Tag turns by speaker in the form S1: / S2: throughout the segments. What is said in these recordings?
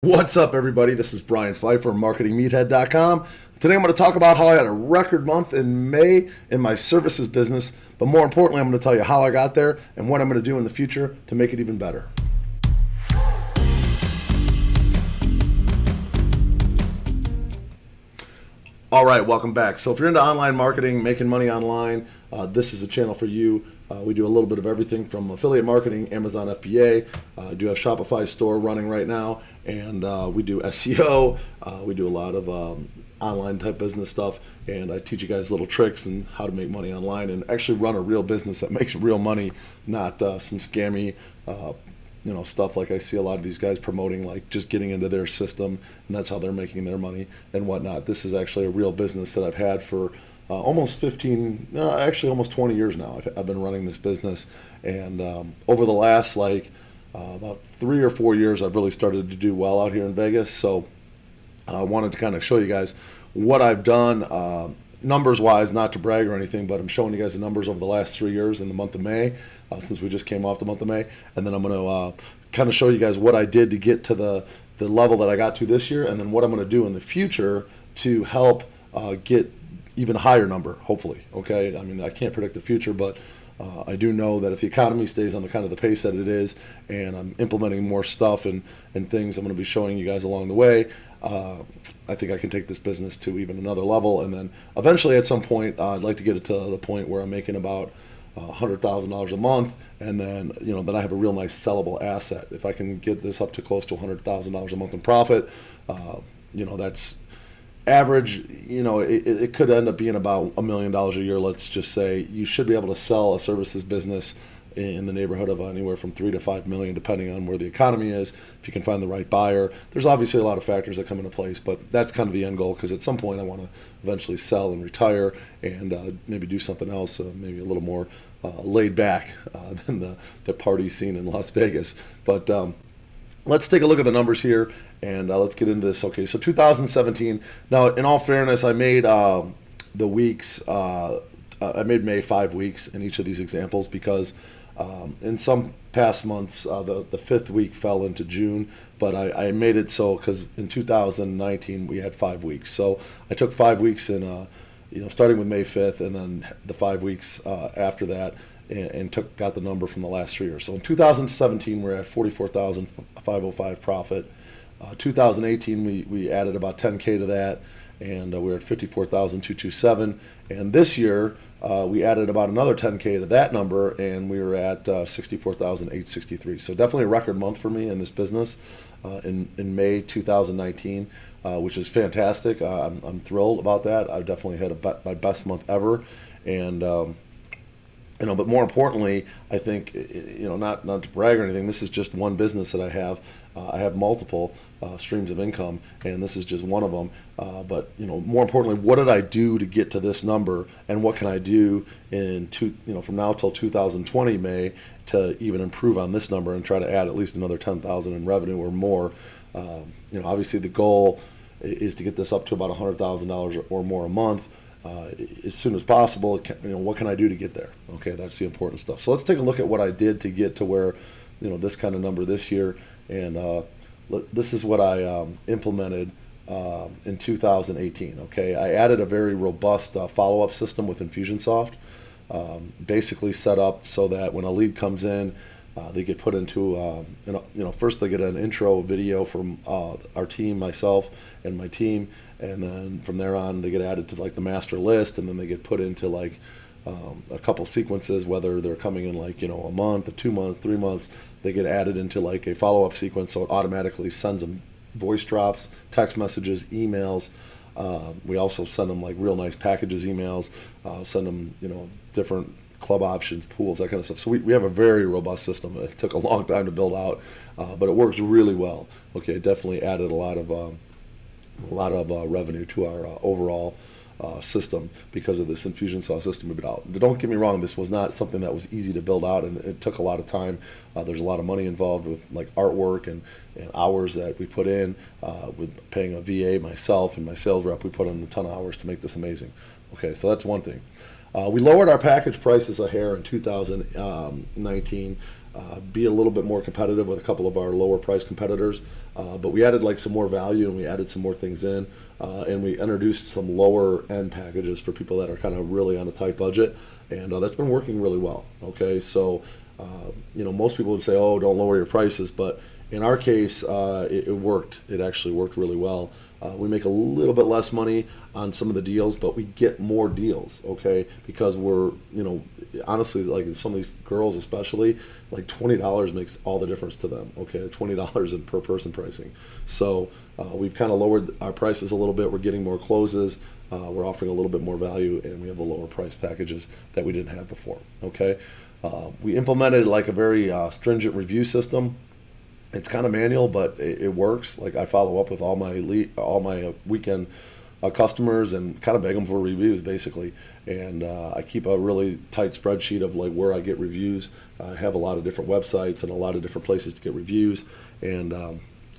S1: What's up, everybody? This is Brian Pfeiffer, MarketingMeathead.com. Today I'm going to talk about how I had a record month in May in my services business, but more importantly, I'm going to tell you how I got there and what I'm going to do in the future to make it even better. All right, welcome back. So if you're into online marketing, making money online, this is a channel for you. We do a little bit of everything from affiliate marketing, Amazon FBA. I do have Shopify store running right now, and we do SEO. We do a lot of online type business stuff, and I teach you guys little tricks and how to make money online and actually run a real business that makes real money, not some scammy stuff like I see a lot of these guys promoting, like just getting into their system, and that's how they're making their money and whatnot. This is actually a real business that I've had for almost 20 years now. I've been running this business, and over the last about 3 or 4 years, I've really started to do well out here in Vegas. So I wanted to kind of show you guys what I've done. Numbers wise, not to brag or anything, but I'm showing you guys the numbers over the last 3 years in the month of May, since we just came off the month of May. And then I'm going to kind of show you guys what I did to get to the level that I got to this year, and then what I'm going to do in the future to help get even higher number, hopefully. Okay, I mean, I can't predict the future, but I do know that if the economy stays on the kind of the pace that it is, and I'm implementing more stuff and things I'm going to be showing you guys along the way, I think I can take this business to even another level. And then eventually at some point, I'd like to get it to the point where I'm making about $100,000 a month, and then then I have a real nice sellable asset. If I can get this up to close to $100,000 a month in profit, that's average. It could end up being about $1 million a year. Let's just say you should be able to sell a services business in the neighborhood of anywhere from 3 to 5 million, depending on where the economy is. If you can find the right buyer, there's obviously a lot of factors that come into place, but that's kind of the end goal, because at some point I want to eventually sell and retire and maybe do something else, maybe a little more laid back than the party scene in Las Vegas. But let's take a look at the numbers here, and let's get into this. Okay, so 2017. Now, in all fairness, I made the weeks. I made May 5 weeks in each of these examples because in some past months, the fifth week fell into June, but I made it so because in 2019 we had 5 weeks. So I took 5 weeks in, starting with May 5th, and then the 5 weeks after that, and got the number from the last 3 years. So in 2017, we're at 44,505 profit. 2018, we added about 10K to that, and we're at 54,227. And this year, we added about another 10K to that number, and we were at 64,863. So definitely a record month for me in this business in May 2019, which is fantastic. I'm thrilled about that. I've definitely had my best month ever, and but more importantly, I think, not to brag or anything, this is just one business that I have. I have multiple streams of income, and this is just one of them. But more importantly, what did I do to get to this number, and what can I do from now till 2020 May to even improve on this number and try to add at least another 10,000 in revenue or more? Obviously the goal is to get this up to about $100,000 or more a month. As soon as possible. What can I do to get there? Okay, that's the important stuff. So let's take a look at what I did to get to where, this kind of number this year. And this is what I implemented in 2018. Okay, I added a very robust follow-up system with Infusionsoft, basically set up so that when a lead comes in, they get put into, first they get an intro video from our team, myself and my team, and then from there on they get added to the master list, and then they get put into a couple sequences, whether they're coming in a month, a 2 months, 3 months, they get added into a follow-up sequence, so it automatically sends them voice drops, text messages, emails. We also send them real nice packages, emails, send them different club options, pools, that kind of stuff. So we have a very robust system. It took a long time to build out, but it works really well. Okay, it definitely added a lot of revenue to our overall system because of this Infusionsoft system we built out. Don't get me wrong, this was not something that was easy to build out, and it took a lot of time. There's a lot of money involved with artwork and hours that we put in, with paying a VA, myself and my sales rep. We put in a ton of hours to make this amazing. Okay, so that's one thing. We lowered our package prices a hair in 2019. be a little bit more competitive with a couple of our lower price competitors. But we added like some more value, and we added some more things in, and we introduced some lower end packages for people that are kind of really on a tight budget, and that's been working really well. Okay, so most people would say, oh, don't lower your prices, but in our case, it worked. It actually worked really well. We make a little bit less money on some of the deals, but we get more deals, okay? Because we're, honestly, like some of these girls especially, like $20 makes all the difference to them, okay? $20 in per person pricing. So we've kind of lowered our prices a little bit. We're getting more closes. We're offering a little bit more value, and we have the lower price packages that we didn't have before, okay? We implemented like a very stringent review system. It's kind of manual, but it works. Like I follow up with all my weekend customers and kind of beg them for reviews, basically. And I keep a really tight spreadsheet of like where I get reviews. I have a lot of different websites and a lot of different places to get reviews. And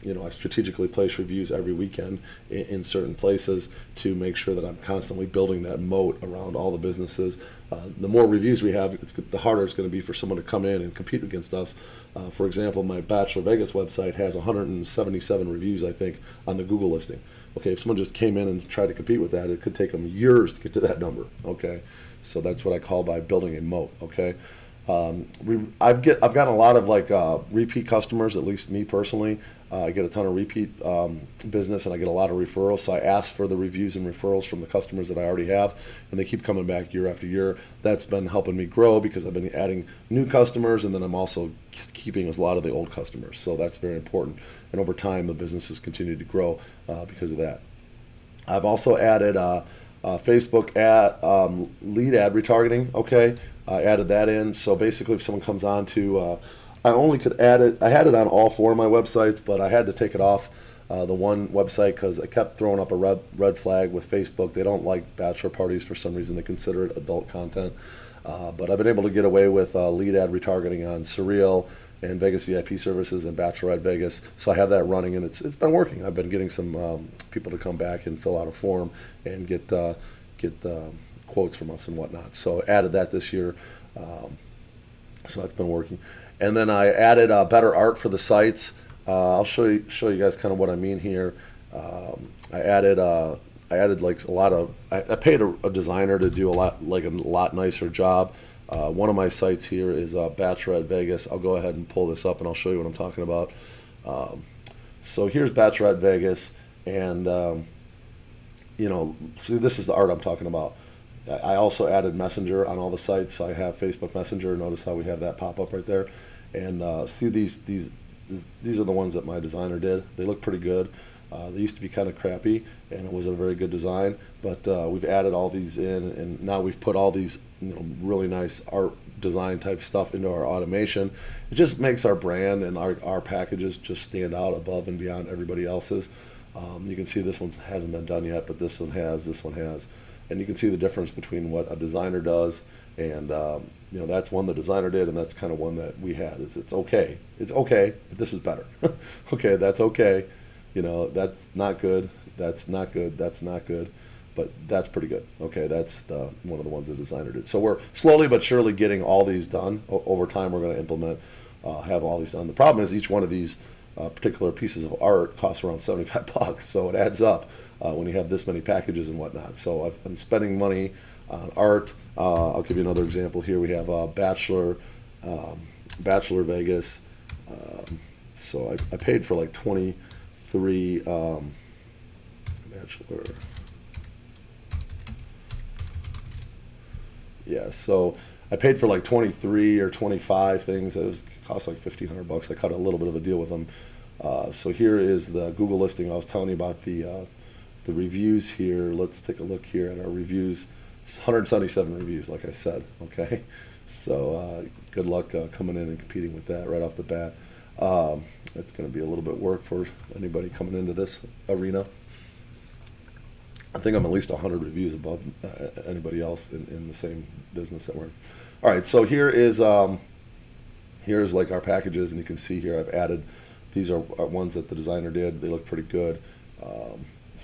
S1: I strategically place reviews every weekend in certain places to make sure that I'm constantly building that moat around all the businesses. The more reviews we have, the harder it's going to be for someone to come in and compete against us. For example, my Bachelor Vegas website has 177 reviews, I think, on the Google listing. Okay, if someone just came in and tried to compete with that, it could take them years to get to that number. Okay, so that's what I call by building a moat. Okay. I've gotten a lot of like repeat customers, at least me personally. I get a ton of repeat business, and I get a lot of referrals. So I ask for the reviews and referrals from the customers that I already have, and they keep coming back year after year. That's been helping me grow because I've been adding new customers, and then I'm also keeping a lot of the old customers. So that's very important. And over time, the business has continued to grow because of that. I've also added Facebook lead ad retargeting. Okay. I added that in. So basically, if someone comes on to, I only could add it. I had it on all four of my websites, but I had to take it off the one website because I kept throwing up a red flag with Facebook. They don't like bachelor parties for some reason. They consider it adult content. But I've been able to get away with lead ad retargeting on Surreal and Vegas VIP services and Bachelorette Vegas. So I have that running, and it's been working. I've been getting some people to come back and fill out a form and get quotes from us and whatnot. So I added that this year. So that's been working. And then I added better art for the sites. I'll show you guys kind of what I mean here. I added like a lot of. I paid a designer to do a lot nicer job. One of my sites here is Bachelorette Vegas. I'll go ahead and pull this up, and I'll show you what I'm talking about. So here's Bachelorette Vegas, and see, this is the art I'm talking about. I also added Messenger on all the sites. So I have Facebook Messenger. Notice how we have that pop up right there. And see these are the ones that my designer did. They look pretty good. They used to be kind of crappy, and it wasn't a very good design. But we've added all these in, and now we've put all these really nice art design type stuff into our automation. It just makes our brand and our packages just stand out above and beyond everybody else's. You can see this one hasn't been done yet, but this one has. And you can see the difference between what a designer does and, that's one the designer did, and that's kind of one that we had. It's okay. It's okay, but this is better. Okay, that's okay. That's not good. That's not good. That's not good. But that's pretty good. Okay, that's one of the ones the designer did. So we're slowly but surely getting all these done. Over time, we're going to implement, have all these done. The problem is each one of these particular pieces of art costs around $75, so it adds up when you have this many packages and whatnot. So I'm spending money on art. I'll give you another example here. We have Bachelor Vegas. So I paid for like 23 Bachelor. Yeah, so I paid for like 23 or 25 things. It cost like $1,500. I cut a little bit of a deal with them. So here is the Google listing. I was telling you about the reviews here. Let's take a look here at our reviews. It's 177 reviews, like I said. Okay, so good luck coming in and competing with that right off the bat. It's going to be a little bit work for anybody coming into this arena. I think I'm at least 100 reviews above anybody else in the same business that we're in. All right, so here's like our packages, and you can see here I've added. These are ones that the designer did. They look pretty good.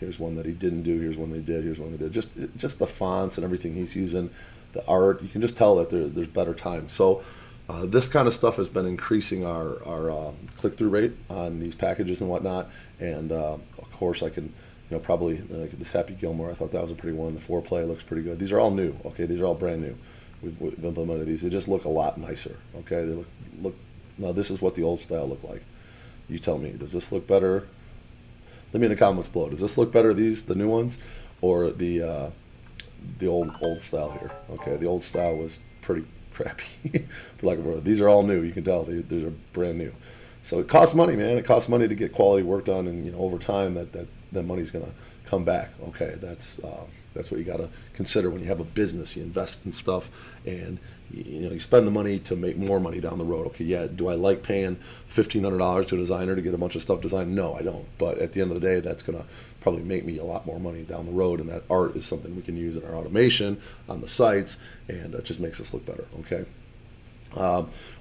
S1: Here's one that he didn't do. Here's one they did. Here's one they did. Just the fonts and everything he's using, the art. You can just tell that there's better time. So This kind of stuff has been increasing our click-through rate on these packages and whatnot. And of course, I can, probably this Happy Gilmore. I thought that was a pretty one. The foreplay looks pretty good. These are all new. Okay, these are all brand new. We've implemented these. They just look a lot nicer. Okay, they look. Now this is what the old style looked like. You tell me. Does this look better? Let me in the comments below. Does this look better? The new ones, or the old style here? Okay, the old style was pretty crappy. For lack of a word. These are all new. You can tell these are brand new. So it costs money, man. It costs money to get quality work done, and over time that money's gonna come back. Okay, that's what you got to consider when you have a business. You invest in stuff, and you spend the money to make more money down the road. Okay, yeah. Do I like paying $1,500 to a designer to get a bunch of stuff designed? No, I don't. But at the end of the day, that's gonna probably make me a lot more money down the road, and that art is something we can use in our automation on the sites, and it just makes us look better. Okay.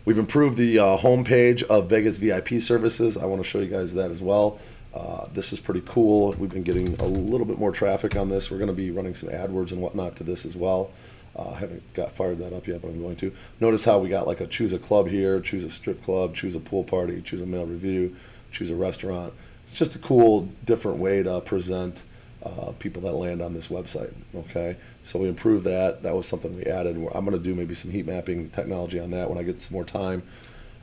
S1: We've improved the homepage of Vegas VIP services. I want to show you guys that as well. This is pretty cool. We've been getting a little bit more traffic on this. We're going to be running some AdWords and whatnot to this as well. I haven't got fired that up yet, but I'm going to. Notice how we got like a choose a club here, choose a strip club, choose a pool party, choose a male review, choose a restaurant. It's just a cool, different way to present people that land on this website. Okay, so we improved that. That was something we added. I'm going to do maybe some heat mapping technology on that when I get some more time.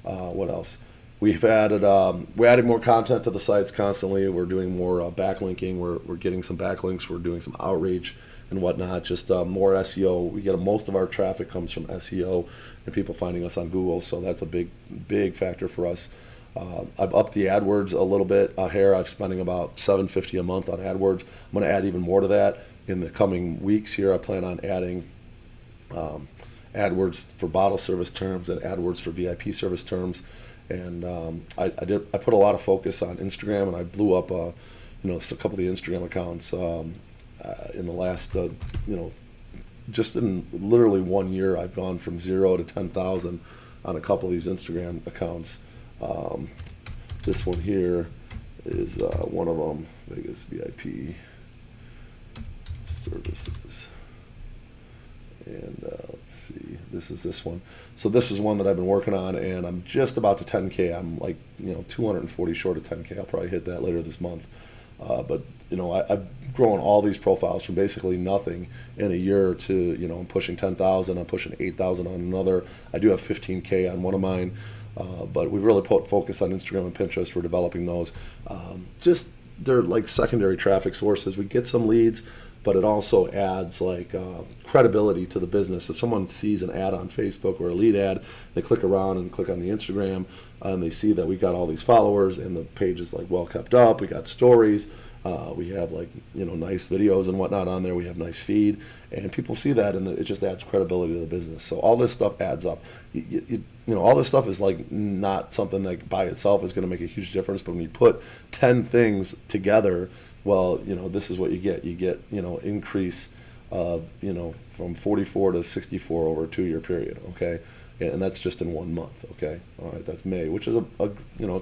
S1: What else? We added more content to the sites constantly. We're doing more backlinking. We're getting some backlinks. We're doing some outreach and whatnot. Just more SEO. We get most of our traffic comes from SEO and people finding us on Google. So that's a big factor for us. I've upped the AdWords a little bit here. I'm spending about $750 a month on AdWords. I'm going to add even more to that in the coming weeks here. I plan on adding AdWords for bottle service terms and AdWords for VIP service terms. And I put a lot of focus on Instagram, and I blew up a couple of the Instagram accounts in the last just in literally 1 year. I've gone from 0 to 10,000 on a couple of these Instagram accounts. This one here is one of them, Vegas VIP services. And let's see, this is this one. So this is one that I've been working on, and I'm just about to 10K. I'm like 240 short of 10K. I'll probably hit that later this month. But I've grown all these profiles from basically nothing in a year to I'm pushing 10,000. I'm pushing 8,000 on another. I do have 15K on one of mine. But we've really put focus on Instagram and Pinterest. We're developing those. They're like secondary traffic sources. We get some leads, but it also adds like credibility to the business. If someone sees an ad on Facebook or a lead ad, they click around and click on the Instagram, and they see that we got all these followers, and the page is like well kept up. We got stories. We have like nice videos and whatnot on there. We have nice feed, and people see that, and it just adds credibility to the business. So all this stuff adds up. All this stuff is like not something that by itself is going to make a huge difference, but when you put 10 things together, well, this is what you get. You get increase of from 44 to 64 over a 2-year period. Okay. And that's just in 1 month, okay? All right, that's May, which is it's a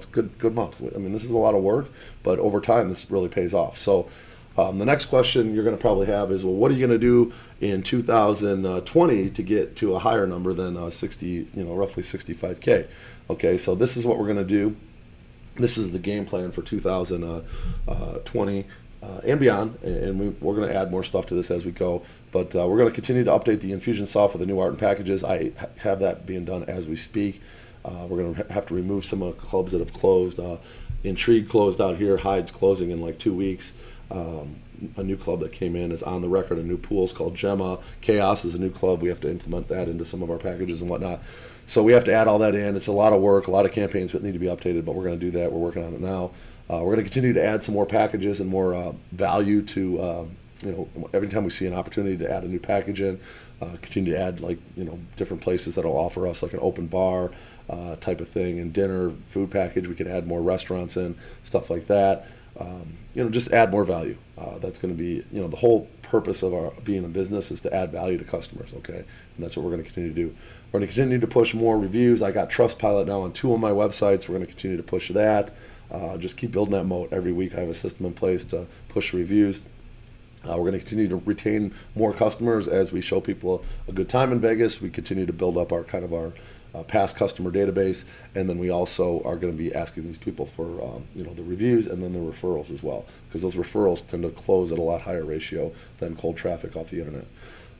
S1: good month. I mean, this is a lot of work, but over time, this really pays off. So the next question you're going to probably have is, well, what are you going to do in 2020 to get to a higher number than roughly 65K? Okay, so this is what we're going to do. This is the game plan for 2020. And beyond, and we're going to add more stuff to this as we go, but we're going to continue to update the Infusion software, the new art and packages. I have that being done as we speak. We're going to have to remove some of the clubs that have closed. Intrigue closed out here. Hyde's closing in like 2 weeks. A new club that came in is On the Record. A new pool is called Gemma. Chaos is a new club. We have to implement that into some of our packages and whatnot. So we have to add all that in. It's a lot of work, a lot of campaigns that need to be updated, but we're going to do that. We're working on it now. We're going to continue to add some more packages and more value to, every time we see an opportunity to add a new package in, continue to add different places that'll offer us like an open bar type of thing, and dinner, food package. We can add more restaurants in, stuff like that. Just add more value. That's going to be, the whole purpose of our being a business is to add value to customers, okay? And that's what we're going to continue to do. We're going to continue to push more reviews. I got Trustpilot now on 2 of my websites. We're going to continue to push that. Just keep building that moat. Every week I have a system in place to push reviews. We're going to continue to retain more customers as we show people a good time in Vegas. We continue to build up our past customer database, and then we also are going to be asking these people for the reviews and then the referrals as well, because those referrals tend to close at a lot higher ratio than cold traffic off the internet.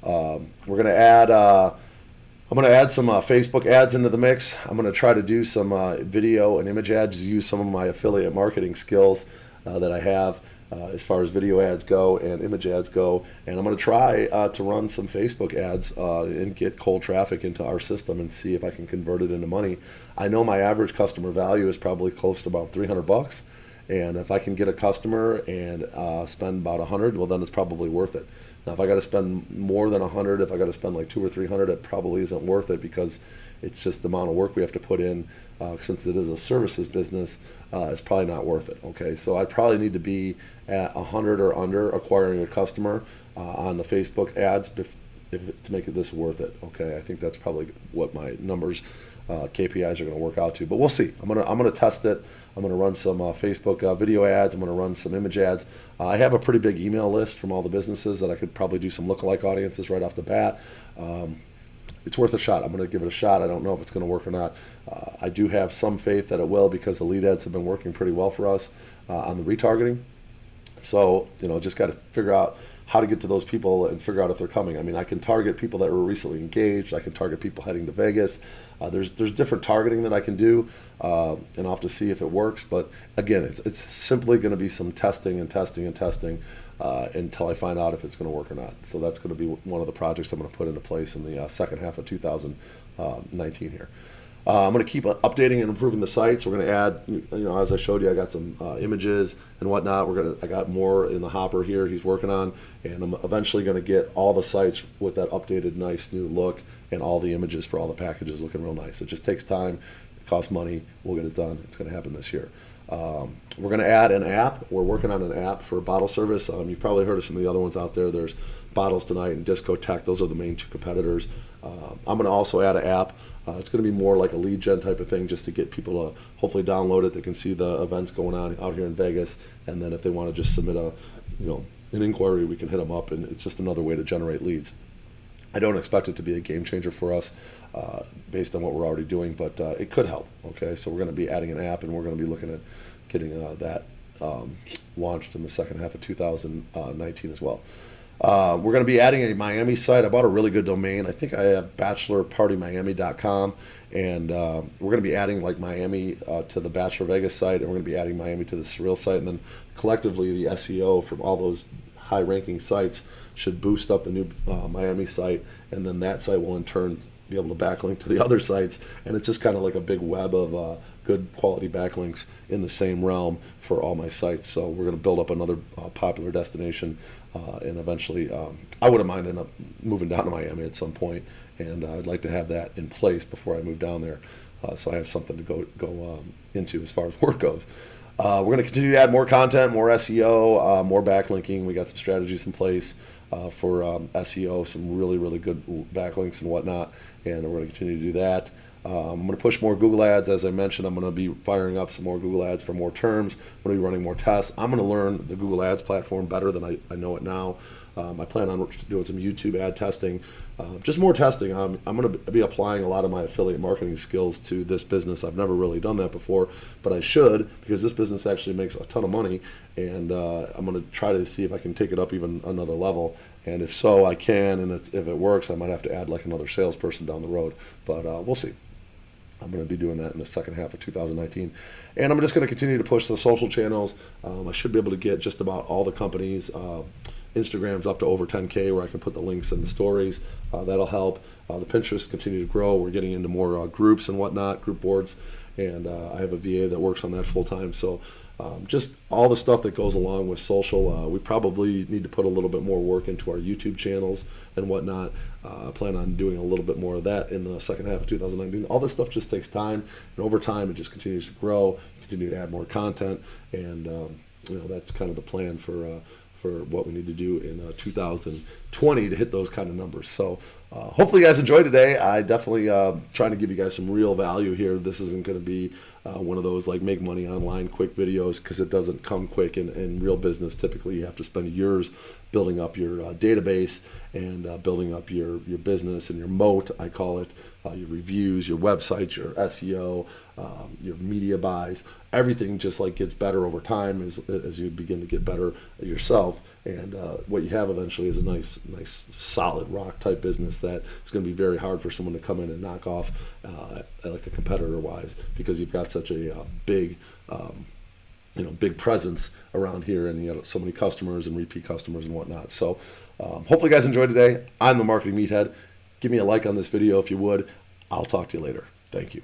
S1: We're going to add I'm going to add some Facebook ads into the mix. I'm going to try to do some video and image ads, use some of my affiliate marketing skills that I have as far as video ads go and image ads go. And I'm going to try to run some Facebook ads and get cold traffic into our system and see if I can convert it into money. I know my average customer value is probably close to about $300. And if I can get a customer and spend about $100, well, then it's probably worth it. Now, if I got to spend more than $100, if I got to spend like $200 or $300, it probably isn't worth it, because it's just the amount of work we have to put in. Since it is a services business, it's probably not worth it. Okay, so I probably need to be at 100 or under acquiring a customer on the Facebook ads to make this worth it. Okay, I think that's probably what my numbers, KPIs are going to work out to. But we'll see. I'm gonna test it. I'm going to run some Facebook video ads. I'm going to run some image ads. I have a pretty big email list from all the businesses that I could probably do some lookalike audiences right off the bat. It's worth a shot. I'm going to give it a shot. I don't know if it's going to work or not. I do have some faith that it will, because the lead ads have been working pretty well for us on the retargeting. So, just got to figure out how to get to those people and figure out if they're coming. I mean, I can target people that were recently engaged. I can target people heading to Vegas. There's different targeting that I can do, and I'll have to see if it works. But again, it's simply going to be some testing until I find out if it's going to work or not. So that's going to be one of the projects I'm going to put into place in the second half of 2019 here. I'm going to keep updating and improving the sites. We're going to add, as I showed you, I got some images and whatnot. I got more in the hopper here he's working on, and I'm eventually going to get all the sites with that updated, nice new look, and all the images for all the packages looking real nice. It just takes time, it costs money. We'll get it done. It's going to happen this year. We're going to add an app. We're working on an app for bottle service. You've probably heard of some of the other ones out there. There's Bottles Tonight and Discotech. Those are the main two competitors. I'm going to also add an app. It's going to be more like a lead gen type of thing, just to get people to hopefully download it. They can see the events going on out here in Vegas, and then if they want to just submit an inquiry, we can hit them up, and it's just another way to generate leads. I don't expect it to be a game changer for us based on what we're already doing, but it could help. Okay, so we're going to be adding an app, and we're going to be looking at getting that launched in the second half of 2019 as well. We're going to be adding a Miami site. I bought a really good domain. I think I have bachelorpartymiami.com, and we're going to be adding like Miami to the Bachelor Vegas site, and we're going to be adding Miami to the Surreal site, and then collectively the SEO from all those high-ranking sites should boost up the new Miami site, and then that site will in turn be able to backlink to the other sites, and it's just kind of like a big web of good quality backlinks in the same realm for all my sites. So we're going to build up another popular destination, and eventually I wouldn't mind end up moving down to Miami at some point, and I'd like to have that in place before I move down there, so I have something to go into as far as work goes. We're going to continue to add more content, more SEO, more backlinking. We got some strategies in place for SEO, some really, really good backlinks and whatnot, and we're going to continue to do that. I'm going to push more Google ads. As I mentioned, I'm going to be firing up some more Google ads for more terms. I'm going to be running more tests. I'm going to learn the Google ads platform better than I know it now. I plan on doing some YouTube ad testing, just more testing. I'm going to be applying a lot of my affiliate marketing skills to this business. I've never really done that before, but I should, because this business actually makes a ton of money, and I'm going to try to see if I can take it up even another level. And if so, I can, and if it works, I might have to add like another salesperson down the road, but we'll see. I'm going to be doing that in the second half of 2019. And I'm just going to continue to push the social channels. I should be able to get just about all the companies. Instagram's up to over 10K where I can put the links in the stories. That'll help. The Pinterest continue to grow. We're getting into more groups and whatnot, group boards. And I have a VA that works on that full time. So just all the stuff that goes along with social. We probably need to put a little bit more work into our YouTube channels and whatnot. I plan on doing a little bit more of that in the second half of 2019. All this stuff just takes time, and over time it just continues to grow, continue to add more content, and that's kind of the plan for what we need to do in 2020 to hit those kind of numbers. So hopefully you guys enjoyed today. I definitely trying to give you guys some real value here. This isn't going to be one of those like make money online quick videos, because it doesn't come quick. In real business, typically you have to spend years building up your database and building up your business and your moat, I call it, your reviews, your websites, your SEO, your media buys. Everything just like gets better over time as you begin to get better yourself. And what you have eventually is a nice solid rock type business that is going to be very hard for someone to come in and knock off like a competitor wise, because you've got such a big big presence around here, and you have so many customers and repeat customers and whatnot. So hopefully you guys enjoyed today. I'm the Marketing Meathead. Give me a like on this video if you would. I'll talk to you later. Thank you.